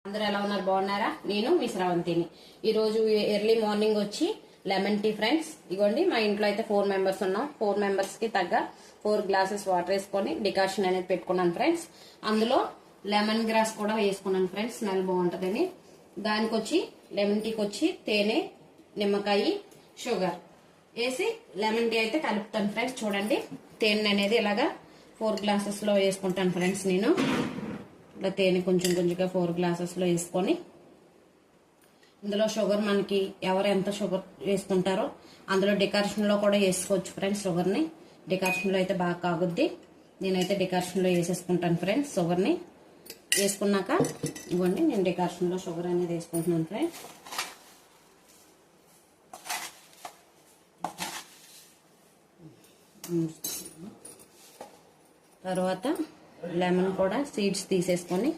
అందరూ ఎలా ఉన్నారు? బాగున్నారా? నేను మీ శ్రవంతిని. ఈ రోజు ఎర్లీ మార్నింగ్ వచ్చి లెమన్ టీ ఫ్రెండ్స్. ఇగోండి, మా ఇంట్లో అయితే 4 మెంబర్స్ ఉన్నాం. 4 మెంబర్స్ కి తగ్గ 4 గ్లాసెస్ వాటర్ వేసుకొని డికాషన్ అనేది పెట్టుకున్నాను ఫ్రెండ్స్. అందులో లెమన్ గ్రాస్ కూడా వేసుకున్నాను ఫ్రెండ్స్, స్మెల్ బాగుంటుందని. దానికి వచ్చి లెమన్ టీకి వచ్చి తేనె, నిమ్మకాయ, షుగర్ వేసి లెమన్ టీ అయితే కలుపుతాను ఫ్రెండ్స్. చూడండి, తేనె అనేది ఇలాగా 4 గ్లాసెస్ లో వేసుకుంటాను ఫ్రెండ్స్. నేను ఇలా తేనె కొంచెం కొంచెంగా 4 గ్లాసెస్ లో వేసుకొని, ఇందులో షుగర్ మనకి ఎవరు ఎంత షుగర్ వేసుకుంటారో అందులో డికాషన్ లో కూడా వేసుకోవచ్చు ఫ్రెండ్స్. షుగర్ ని డికాషన్ లో అయితే బాగా కాగుద్ది. నేనైతే డికాషన్ లో వేసేసుకుంటాను ఫ్రెండ్స్. షుగర్ ని వేసుకున్నాక ఇవ్వండి, నేను డికాషన్ లో షుగర్ అనేది వేసుకుంటున్నాను ఫ్రెండ్స్. తర్వాత లెమన్ కూడా సీడ్స్ తీసేసుకొని